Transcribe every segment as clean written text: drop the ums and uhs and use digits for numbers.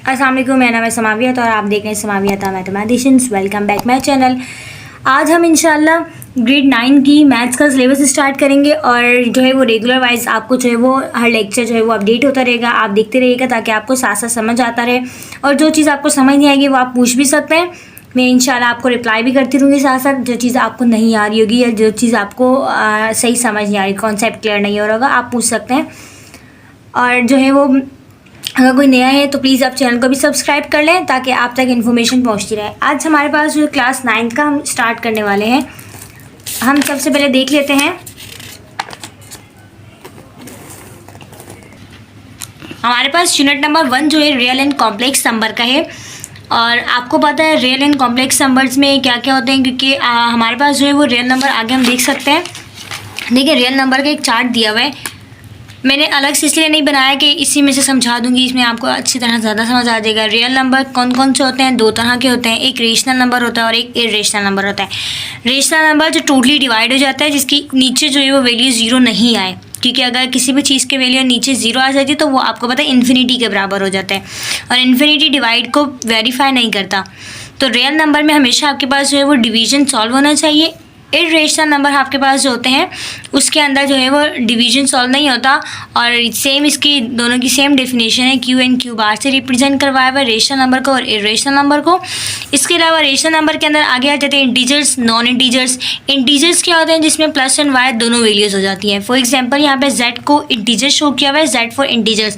अस्सलाम वालेकुम, मेरा नाम है समावियत और आप देख रहे हैं समावियत mathematicians. Welcome back my channel. आज हम इंशाल्लाह ग्रेड 9 की मैथ्स का सिलेबस स्टार्ट करेंगे और जो है वो रेगुलर वाइज आपको जो है वो हर लेक्चर जो है वो अपडेट होता रहेगा। आप देखते रहिएगा ताकि आपको साथ साथ समझ आता रहे और जो चीज़ आपको समझ नहीं आएगी वो आप पूछ भी सकते हैं। मैं इंशाल्लाह आपको रिप्लाई भी करती रहूँगी साथ साथ। जो चीज़ आपको नहीं आ रही होगी या जो चीज़ आपको सही समझ नहीं आ रही, कॉन्सेप्ट क्लियर नहीं हो रहा होगा, आप पूछ सकते हैं। और जो है वो अगर कोई नया है तो प्लीज़ आप चैनल को भी सब्सक्राइब कर लें ताकि आप तक इन्फॉर्मेशन पहुंचती रहे। आज हमारे पास जो क्लास 9 का हम स्टार्ट करने वाले हैं, हम सबसे पहले देख लेते हैं हमारे पास यूनिट नंबर 1 जो है रियल एंड कॉम्प्लेक्स नंबर का है। और आपको पता है रियल एंड कॉम्प्लेक्स नंबर्स में क्या क्या होते हैं, क्योंकि हमारे पास जो है वो रियल नंबर आगे हम देख सकते हैं। देखिए रियल नंबर का एक चार्ट दिया हुआ है, मैंने अलग से इसलिए नहीं बनाया कि इसी में से समझा दूंगी, इसमें आपको अच्छी तरह ज़्यादा समझ आ जाएगा। रियल नंबर कौन कौन से होते हैं, दो तरह के होते हैं, एक रेशनल नंबर होता है और एक इरेशनल नंबर होता है। रेशनल नंबर जो टोटली डिवाइड हो जाता है, जिसकी नीचे जो है वो वैल्यू ज़ीरो नहीं आए, क्योंकि अगर किसी भी चीज़ के वैल्यू नीचे ज़ीरो आ जाती है तो वो आपको पता है इन्फिनिटी के बराबर हो जाता है और इन्फिनिटी डिवाइड को वेरीफाई नहीं करता। तो रियल नंबर में हमेशा आपके पास जो है वो डिवीज़न सॉल्व होना चाहिए। इरेशनल नंबर आपके पास जो होते हैं उसके अंदर जो है वो डिवीजन सॉल्व नहीं होता और सेम इसकी दोनों की सेम डेफिनेशन है, क्यू एंड क्यू बार से रिप्रेजेंट करवाया हुआ है रेशनल नंबर को और इरेशनल नंबर को। इसके अलावा रेशनल नंबर के अंदर आगे आ जाते हैं इंटीजर्स, नॉन इंटीजर्स। इंटीजर्स क्या होते हैं, जिसमें प्लस एंड वाई दोनों वैल्यूज़ हो जाती हैं। फॉर एग्जाम्पल यहाँ पे जेड को इंटीजर शो किया हुआ है, जेड फॉर इंटीजर्स,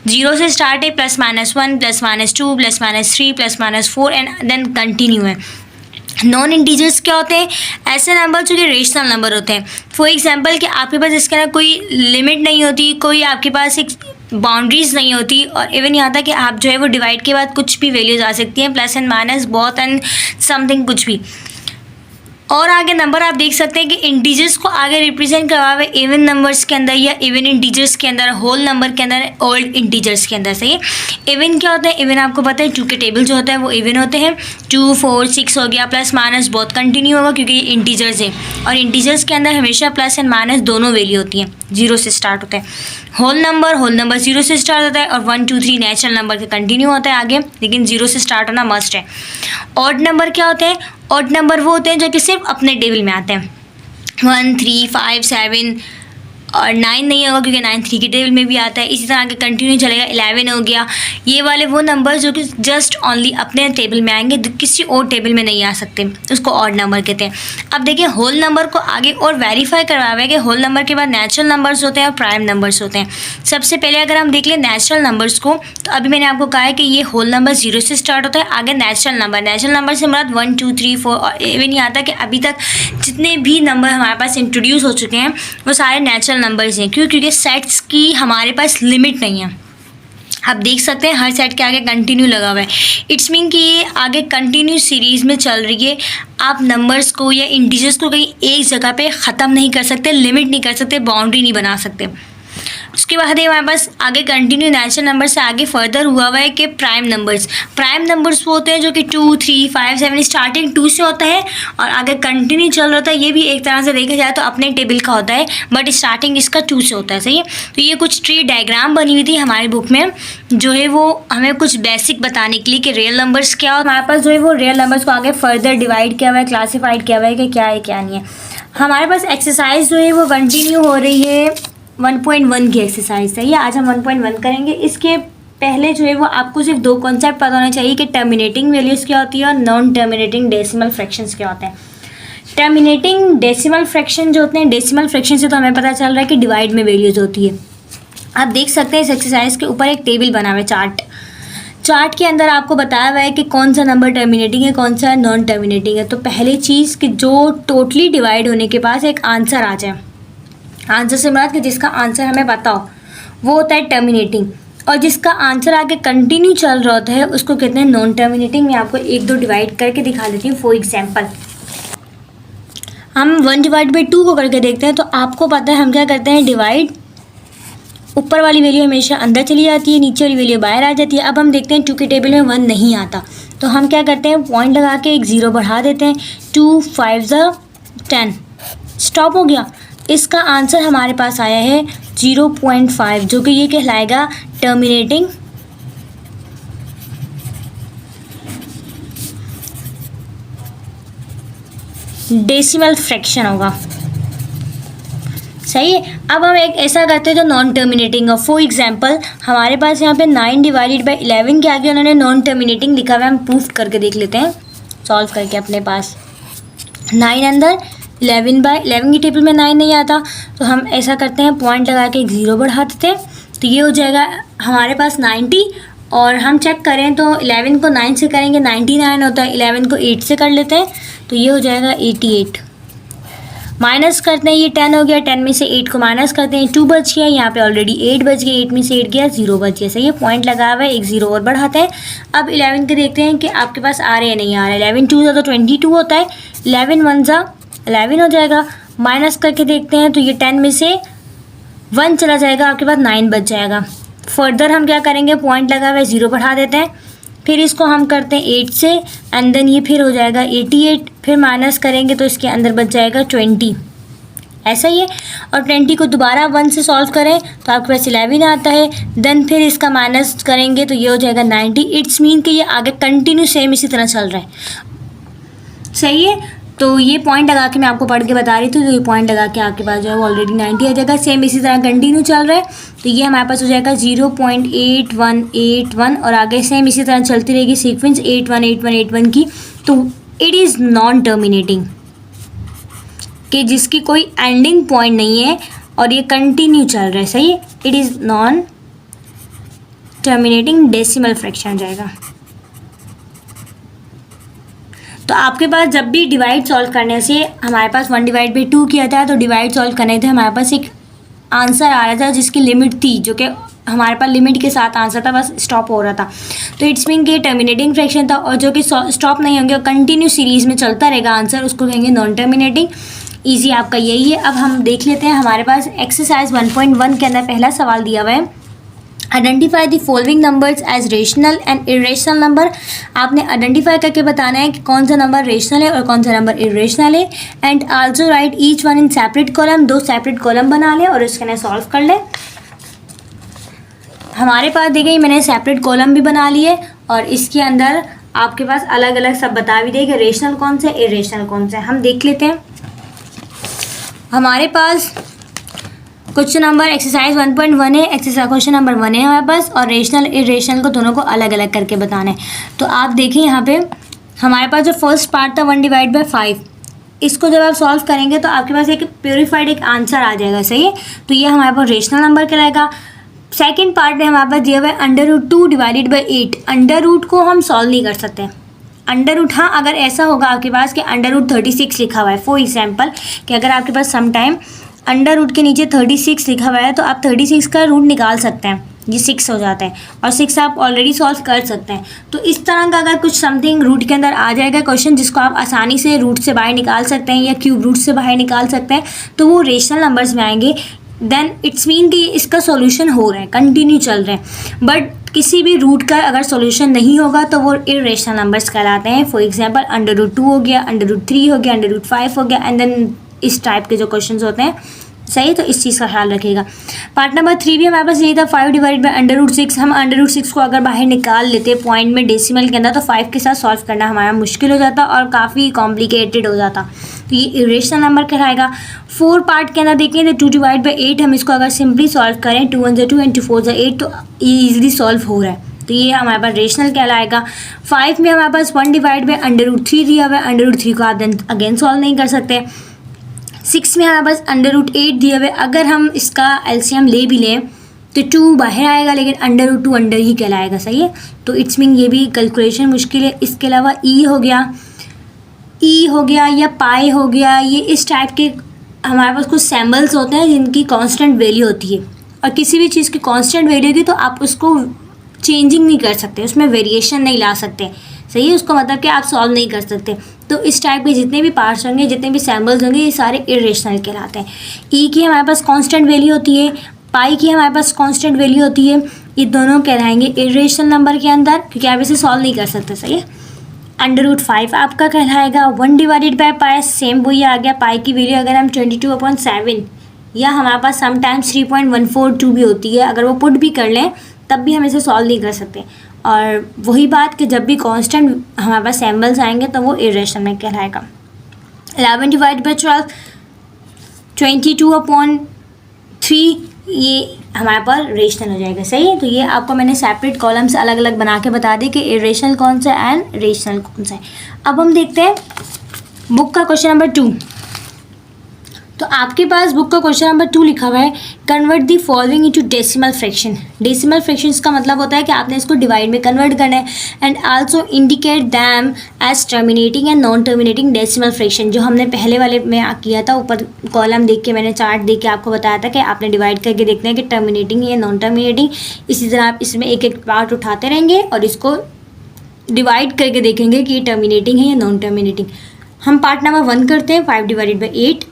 0 से स्टार्ट है, +-1 +-2 +-3 +-4 एंड देन कंटिन्यू है। नॉन इंटीजर्स क्या होते हैं, ऐसे नंबर जो कि रेशनल नंबर होते हैं। फॉर एग्जांपल कि आपके पास इसके अंदर कोई लिमिट नहीं होती, कोई आपके पास एक बाउंड्रीज नहीं होती और इवन यहाँ तक कि आप जो है वो डिवाइड के बाद कुछ भी वैल्यूज आ सकती हैं, प्लस एंड माइनस, बहुत एंड समथिंग, कुछ भी। और आगे नंबर आप देख सकते हैं कि इंटीजर्स को आगे रिप्रेजेंट करवा हुआ है इवन नंबर्स के अंदर या इवन इंटीजर्स के अंदर, होल नंबर के अंदर, ओल्ड इंटीजर्स के अंदर। सही है। इवन क्या होता है, इवन आपको पता है 2 के टेबल जो होता है वो इवन होते हैं। 2, 4, 6 हो गया, प्लस माइनस बहुत कंटिन्यू होगा क्योंकि ये इंटीजर्स है और इंटीजर्स के अंदर हमेशा प्लस एंड माइनस दोनों वैल्यू होती हैं, 0 से स्टार्ट होता है। होल नंबर 0 से स्टार्ट होता है और 1, 2, 3 नेचुरल नंबर के कंटिन्यू होता है आगे, लेकिन 0 से स्टार्ट होना मस्ट है। ऑड नंबर क्या होते हैं, ऑड नंबर वो होते हैं जो कि सिर्फ अपने टेबल में आते हैं। 1, 3, 5, 7 और 9 नहीं होगा क्योंकि 9 3 के टेबल में भी आता है। इसी तरह आगे कंटिन्यू चलेगा, 11 हो गया। ये वाले वो नंबर जो कि जस्ट ओनली अपने टेबल में आएंगे, किसी और टेबल में नहीं आ सकते, उसको ऑड नंबर कहते हैं। अब देखिए होल नंबर को आगे और वेरीफाई करवा हुआ है कि होल नंबर के बाद नेचुरल नंबर्स होते हैं और प्राइम नंबर्स होते हैं। सबसे पहले अगर हम देख लें नेचुरल नंबर्स को, तो अभी मैंने आपको कहा है कि ये होल नंबर 0 से स्टार्ट होता है। आगे नेचुरल नंबर से मुराद 1, 2, 3, 4 और इवन यहाँ तक कि अभी तक जितने भी नंबर हमारे पास इंट्रोड्यूस हो चुके हैं वो सारे नेचुरल नंबर्स हैं। क्योंकि सेट्स की हमारे पास लिमिट नहीं है। आप देख सकते हैं हर सेट के आगे कंटिन्यू लगा हुआ है, इट्स मीन कि ये आगे कंटिन्यू सीरीज़ में चल रही है। आप नंबर्स को या इंटीजर्स को कहीं एक जगह पे ख़त्म नहीं कर सकते, लिमिट नहीं कर सकते, बाउंड्री नहीं बना सकते। उसके बाद हमारे पास आगे कंटिन्यू नेचुरल नंबर से आगे फर्दर हुआ है कि प्राइम नंबर्स वो होते हैं जो कि 2, 3, 5, 7 स्टार्टिंग 2 से होता है और आगे कंटिन्यू चल रहा होता है। ये भी एक तरह से देखा जाए तो अपने टेबल का होता है, बट स्टार्टिंग इसका 2 से होता है। सही है। तो ये कुछ ट्री डायग्राम बनी हुई थी हमारी बुक में, जो है वो हमें कुछ बेसिक बताने के लिए कि रियल नंबर्स क्या हो। हमारे पास जो है वो रियल नंबर्स को आगे फर्दर डिवाइड किया हुआ है, क्लासीफाइड किया हुआ है कि क्या है क्या नहीं है। हमारे पास एक्सरसाइज जो है वो कंटिन्यू हो रही है 1.1 की एक्सरसाइज है। ये आज हम 1.1 करेंगे। इसके पहले जो है वो आपको सिर्फ 2 कॉन्सेप्ट पता होने चाहिए कि टर्मिनेटिंग वैल्यूज़ क्या होती है और नॉन टर्मिनेटिंग डेसिमल फ्रैक्शंस क्या होते हैं। टर्मिनेटिंग डेसिमल फ्रैक्शन जो होते हैं, डेसिमल फ्रैक्शन से तो हमें पता चल रहा है कि डिवाइड में वैल्यूज़ होती है। आप देख सकते हैं इस एक्सरसाइज के ऊपर एक टेबल बना हुआ है, चार्ट के अंदर आपको बताया हुआ है कि कौन सा नंबर टर्मिनेटिंग है, कौन सा नॉन टर्मिनेटिंग है। तो पहली चीज़ कि जो टोटली डिवाइड होने के पास एक आंसर आ जाए, आंसर से मुराद कि जिसका आंसर हमें पता हो, वो होता है टर्मिनेटिंग। और जिसका आंसर आगे कंटिन्यू चल रहा होता है उसको कहते हैं नॉन टर्मिनेटिंग। मैं आपको 1-2 डिवाइड करके दिखा देती हूँ। फॉर एग्जांपल हम 1/2 को करके देखते हैं। तो आपको पता है हम क्या करते हैं, डिवाइड, ऊपर वाली वैल्यू हमेशा अंदर चली जाती है, नीचे वाली वैल्यू बाहर आ जाती है। अब हम देखते हैं 2 के टेबल में 1 नहीं आता, तो हम क्या करते हैं, पॉइंट लगा के एक 0 बढ़ा देते हैं। 2, 5 10, स्टॉप हो गया। इसका आंसर हमारे पास आया है 0.5, जो कि ये कहलाएगा टर्मिनेटिंग डेसिमल फ्रैक्शन होगा। सही है। अब हम एक ऐसा करते हैं जो नॉन टर्मिनेटिंग हो। फॉर एग्जांपल हमारे पास यहाँ पे 9 डिवाइडेड बाई 11 के आगे उन्होंने नॉन टर्मिनेटिंग लिखा हुआ है। हम प्रूफ करके देख लेते हैं सॉल्व करके अपने पास। 9 अंदर 11 बाई 11 की टेबल में 9 नहीं आता, तो हम ऐसा करते हैं पॉइंट लगा के एक 0 बढ़ा देते हैं, तो ये हो जाएगा हमारे पास 90। और हम चेक करें तो 11 को 9 से करेंगे 99 होता है, 11 को 8 से कर लेते हैं तो ये हो जाएगा 88। माइनस करते हैं, ये 10 हो गया, 10 में से 8 को माइनस करते हैं, 2 बच गया, यहाँ पे ऑलरेडी 8 बच गया, 8 में से 8 गया 0 बच गया। सही है, पॉइंट लगा हुआ है, एक 0 और बढ़ाते हैं। अब 11 के देखते हैं कि आपके पास आ रहे हैं नहीं आ रहा है। 11 2 ज़ा तो 22 होता है, 11 1 ज़ा 11 हो जाएगा। माइनस करके देखते हैं तो ये 10 में से 1 चला जाएगा, आपके पास 9 बच जाएगा। फर्दर हम क्या करेंगे, पॉइंट लगा हुआ है 0 बढ़ा देते हैं, फिर इसको हम करते हैं 8 से, एंड देन ये फिर हो जाएगा 88, फिर माइनस करेंगे तो इसके अंदर बच जाएगा 20। ऐसा ही है। और 20 को दोबारा 1 से सॉल्व करें तो आपके पास 11 आता है, देन फिर इसका माइनस करेंगे तो ये हो जाएगा 90। इट्स मीन कि ये आगे कंटिन्यू सेम इसी तरह चल रहा है। सही है, तो ये पॉइंट लगा के मैं आपको पढ़ के बता रही थी, तो ये पॉइंट लगा के आपके पास जो है वो ऑलरेडी 90 आ जाएगा, सेम इसी तरह कंटिन्यू चल रहा है। तो ये हमारे पास हो जाएगा 0.8181 और आगे सेम इसी तरह चलती रहेगी सीक्वेंस 818181 की। तो इट इज़ नॉन टर्मिनेटिंग, कि जिसकी कोई एंडिंग पॉइंट नहीं है और ये कंटिन्यू चल रहा है। सही है, it is non terminating decimal fraction जाएगा। तो आपके पास जब भी डिवाइड सॉल्व करने से हमारे पास 1/2 किया था, तो डिवाइड सॉल्व करने थे हमारे पास एक आंसर आ रहा था जिसकी लिमिट थी, जो कि हमारे पास लिमिट के साथ आंसर था, बस स्टॉप हो रहा था। तो इट्स मीन कि टर्मिनेटिंग फ्रैक्शन था, और जो कि स्टॉप नहीं होंगे और कंटिन्यू सीरीज़ में चलता रहेगा आंसर, उसको कहेंगे नॉन टर्मिनेटिंग। ईजी आपका यही है। अब हम देख लेते हैं, हमारे पास एक्सरसाइज 1.1 के अंदर पहला सवाल दिया हुआ है, identify the following numbers as rational and irrational number. आपने आइडेंटिफाई करके बताना है कि कौन सा नंबर रेशनल है और कौन सा नंबर इरेशनल है, and also right each one in separate column. 2 separate column बना लें और इसके अंदर सॉल्व कर लें। हमारे पास दी गई, मैंने सेपरेट कॉलम भी बना लिए और इसके अंदर आपके पास अलग अलग सब बता भी देगा रेशनल कौन सा है, इरेशनल कौन सा है। हम देख लेते हैं। हमारे पास क्वेश्चन नंबर एक्सरसाइज 1.1 है, एक्सरसाइज क्वेश्चन नंबर 1 है हमारे पास, और रेशनल इरेशनल को दोनों को अलग अलग करके बताना है। तो आप देखिए यहाँ पे हमारे पास जो फर्स्ट पार्ट था 1/5, इसको जब आप सॉल्व करेंगे तो आपके पास एक प्योरीफाइड एक आंसर आ जाएगा। सही है, तो ये हमारे पास रेशनल नंबर कहलाएगा। सेकेंड पार्ट में हमारे पास दिया हुआ है √2 डिवाइडेड बाई 8। अंडर रूट को हम सॉल्व नहीं कर सकते। अंडर रूट, हाँ अगर ऐसा होगा आपके पास कि √36 लिखा हुआ है, फॉर एग्जाम्पल कि अगर आपके पास सम टाइम अंडर रूट के नीचे 36 लिखा हुआ है तो आप 36 का रूट निकाल सकते हैं, ये 6 हो जाता है, और 6 आप ऑलरेडी सॉल्व कर सकते हैं। तो इस तरह का अगर कुछ समथिंग रूट के अंदर आ जाएगा क्वेश्चन जिसको आप आसानी से रूट से बाहर निकाल सकते हैं या क्यूब रूट से बाहर निकाल सकते हैं, तो वो रेशनल नंबर्स में आएंगे। देन इट्स मीन कि इसका सॉल्यूशन हो रहा है, कंटिन्यू चल रहे हैं। बट किसी भी रूट का अगर सॉल्यूशन नहीं होगा तो वो इरेशनल नंबर्स कहलाते हैं। फॉर एग्जांपल √2 हो गया, √3 हो गया, √5 हो गया, एंड देन इस टाइप के जो क्वेश्चंस होते हैं। सही, तो इस चीज़ का ख्याल रखिएगा। पार्ट नंबर 3 भी हमारे पास यही था, 5 डिवाइडेड बाई √6। हम √6 को अगर बाहर निकाल लेते पॉइंट में डेसिमल के अंदर तो 5 के साथ सॉल्व करना हमारा मुश्किल हो जाता और काफ़ी कॉम्प्लिकेटेड हो जाता, तो ये इरेशनल नंबर कहलाएगा। 4 पार्ट के अंदर देखें तो 2 डिवाइड बाई 8, हम इसको अगर सिंपली सॉल्व करें 2 1 2 एंड 2 4 8 तो ये ईजिली सॉल्व हो रहा है, तो ये हमारे पास रेशनल कहलाएगा। 5 में हमारे पास 1 डिवाइड बाई √3 दिया हुआ है, √3 को आप देन अगेन सॉल्व नहीं कर सकते। 6 में हमारे पास √8 दिया हुआ है, अगर हम इसका एलसीएम ले भी लें तो 2 बाहर आएगा लेकिन √2 अंडर ही कहलाएगा। सही है, तो इट्स मीन ये भी कैलकुलेशन मुश्किल है। इसके अलावा ई हो गया या पाई हो गया, ये इस टाइप के हमारे पास कुछ सैम्बल्स होते हैं जिनकी कांस्टेंट वैल्यू होती है, और किसी भी चीज़ की कांस्टेंट वैल्यू होगी तो आप उसको चेंजिंग नहीं कर सकते, उसमें वेरिएशन नहीं ला सकते। सही है, उसको मतलब कि आप सॉल्व नहीं कर सकते। तो इस टाइप के जितने भी पार्ट्स होंगे, जितने भी सैम्बल्स होंगे, ये सारे इरेशनल कहलाते हैं। ई की हमारे पास कांस्टेंट वैल्यू होती है, पाई की हमारे पास कांस्टेंट वैल्यू होती है, ये दोनों कहलाएंगे इरेशनल नंबर के अंदर, क्योंकि आप इसे सॉल्व नहीं कर सकते। सही है, √5 आपका कहलाएगा। 1 डिवाइडेड बाई पाई, सेम वही आ गया। पाई की वैल्यू अगर हम 22/7 या हमारे पास समटाइम्स 3.142 भी होती है, अगर वो पुट भी कर लें तब भी हम इसे सॉल्व नहीं कर सकते। और वही बात कि जब भी कांस्टेंट हमारे पास सैम्बल्स आएंगे तो वो इरेशनल में कहलाएगा। 11 डिवाइड बाई 12, 22/3, ये हमारे पास रेशनल हो जाएगा। सही है। तो ये आपको मैंने सेपरेट कॉलम्स अलग अलग बना के बता दी कि इरेशनल कौन सा है एंड रेशनल कौन सा है। अब हम देखते हैं बुक का क्वेश्चन नंबर 2। तो आपके पास बुक का क्वेश्चन नंबर 2 लिखा हुआ है, convert the following into decimal fraction. Decimal fractions का मतलब होता है कि आपने इसको डिवाइड में कन्वर्ट करना है and also indicate them as terminating and non terminating decimal fraction. जो हमने पहले वाले में किया था, ऊपर कॉलम देख के मैंने चार्ट देख के आपको बताया था कि आपने डिवाइड करके देखना है कि टर्मिनेटिंग है या नॉन टर्मिनेटिंग। इसी तरह आप इसमें एक एक पार्ट उठाते रहेंगे और इसको डिवाइड करके देखेंगे कि ये टर्मिनेटिंग है या नॉन टर्मिनेटिंग। हम पार्ट नंबर 1 करते हैं, 5 डिवाइडेड बाई 8।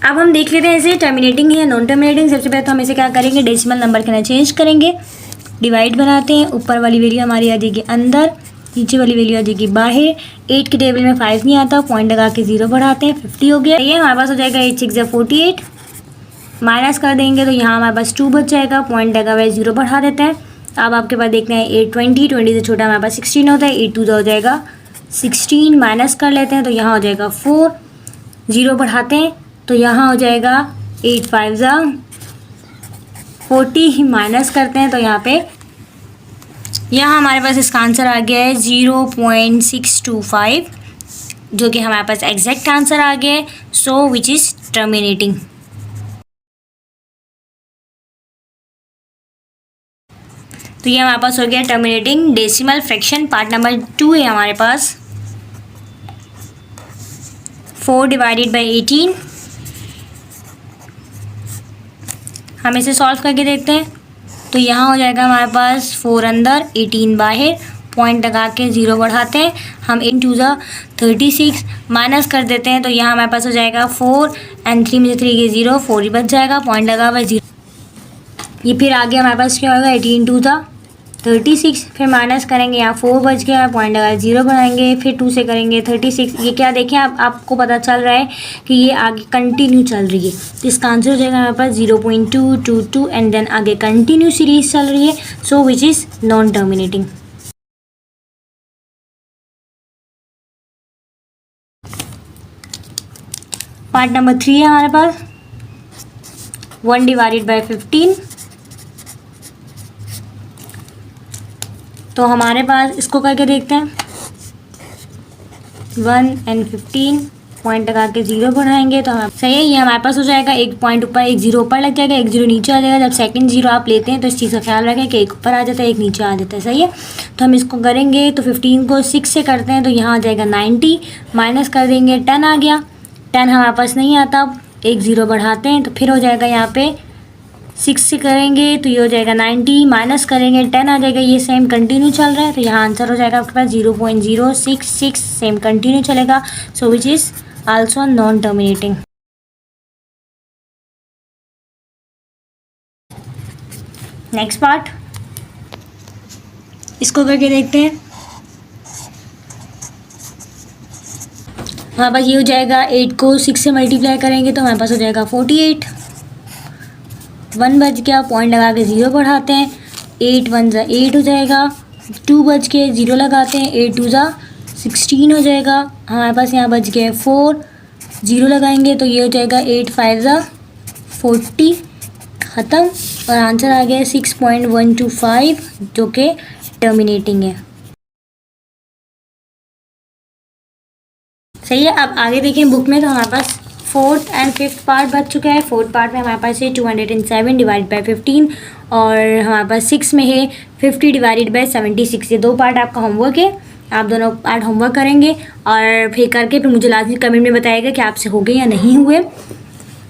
अब हम देख लेते हैं इसे टर्मिनेटिंग है या नॉन टर्मिनेटिंग। सबसे पहले तो हम इसे क्या करेंगे, डेसिमल नंबर के अंदर चेंज करेंगे, डिवाइड बनाते हैं। ऊपर वाली वैल्यू हमारी आ जाएगी अंदर, नीचे वाली वैल्यू आ जाएगी बाहर। 8 के टेबल में 5 नहीं आता, पॉइंट लगा के 0 बढ़ाते हैं, 50 हो गया। ये हमारे पास हो जाएगा 8 6 48, माइनस कर देंगे तो यहाँ हमारे पास 2 बच जाएगा, पॉइंट लगा हुआ है 0 बढ़ा देते हैं। अब आपके पास देखना है 8 20 से छोटा हमारे पास 16 होता है, 8 2 हो जाएगा 16, माइनस कर लेते हैं तो यहाँ हो जाएगा 4, 0 बढ़ाते हैं तो यहाँ हो जाएगा 8 5 40, माइनस करते हैं तो यहाँ पे हमारे पास इसका आंसर आ गया है 0.625, जो कि हमारे पास एग्जैक्ट आंसर आ गया है। So which is terminating. तो ये हमारे पास हो गया terminating decimal fraction. Part number 2 है हमारे पास 4 डिवाइडेड बाई 18। हम इसे सॉल्व करके देखते हैं तो यहाँ हो जाएगा हमारे पास 4 अंदर 18 बाहर, पॉइंट लगा के 0 बढ़ाते हैं। हम 8 2 36, माइनस कर देते हैं तो यहाँ हमारे पास हो जाएगा 4 एंड 3 में से 3 के 0, 4 ही बच जाएगा, पॉइंट लगा हुआ है 0। ये फिर आगे हमारे पास क्या होगा, 18 2 36, फिर माइनस करेंगे, यहाँ 4 बच गया, पॉइंट लगा 0 बनाएंगे, फिर 2 से करेंगे 36। ये क्या देखें आपको पता चल रहा है कि ये आगे कंटिन्यू चल रही है। तो इसका आंसर हो जाएगा हमारे पास 0.222 एंड देन आगे कंटिन्यू सीरीज चल रही है। So which is non terminating. Part number 3 है हमारे पास 1 डिवाइडेड बाई 15। तो हमारे पास इसको करके देखते हैं 1 एंड 15, पॉइंट लगा के 0 बढ़ाएंगे तो हम सही है। ये हमारे पास हो जाएगा, एक पॉइंट ऊपर एक 0 ऊपर लग जाएगा, एक 0 नीचे आ जाएगा। जब सेकंड 0 आप लेते हैं तो इस चीज़ का ख्याल रखें कि एक ऊपर आ जाता है एक नीचे आ जाता है। सही है। तो हम इसको करेंगे तो 15 को 6 से करते हैं तो यहाँ आ जाएगा 90, माइनस कर देंगे 10 आ गया, 10 हमारे पास नहीं आता, एक 0 बढ़ाते हैं तो फिर हो जाएगा यहाँ पे 6 से करेंगे तो ये हो जाएगा 90, माइनस करेंगे 10 आ जाएगा। ये सेम कंटिन्यू चल रहा है तो यहाँ आंसर हो जाएगा आपके पास 0.066, सेम कंटिन्यू चलेगा। So which is also non terminating. Next part, इसको करके देखते हैं। हमारे पास ये हो जाएगा 8 को 6 से मल्टीप्लाई करेंगे तो हमारे पास हो जाएगा 48, 1 बच गया, पॉइंट लगा के 0 बढ़ाते हैं, 8 1 8 हो जाएगा, 2 बच के 0 लगाते हैं, 8 2 16 हो जाएगा। हमारे पास यहाँ बच गया 4, 0 लगाएंगे तो ये हो जाएगा 8 5 40, ख़त्म। और आंसर आ गया 6.125, जो कि टर्मिनेटिंग है। सही है। अब आगे देखें बुक में तो हमारे पास 4th एंड 5th पार्ट बच चुका है। 4th पार्ट में हमारे पास है 207 डिवाइड बाई 15 और हमारे पास 6 में है 50 डिवाइडेड बाई 76। ये 2 पार्ट आपका होमवर्क है, आप दोनों पार्ट होमवर्क करेंगे और फिर करके फिर मुझे लाजमी कमेंट में बताइएगा कि आपसे हो गए या नहीं हुए।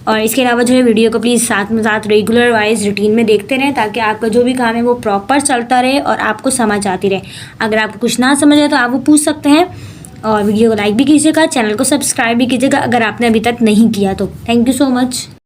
और इसके अलावा जो है वीडियो को प्लीज़ साथ रेगुलर वाइज रूटीन में देखते रहें ताकि आपका जो भी काम है वो प्रॉपर चलता रहे और आपको समझ आती रहे। अगर आपको कुछ ना समझ आए तो आप वो पूछ सकते हैं और वीडियो को लाइक भी कीजिएगा, चैनल को सब्सक्राइब भी कीजिएगा अगर आपने अभी तक नहीं किया तो। Thank you so much.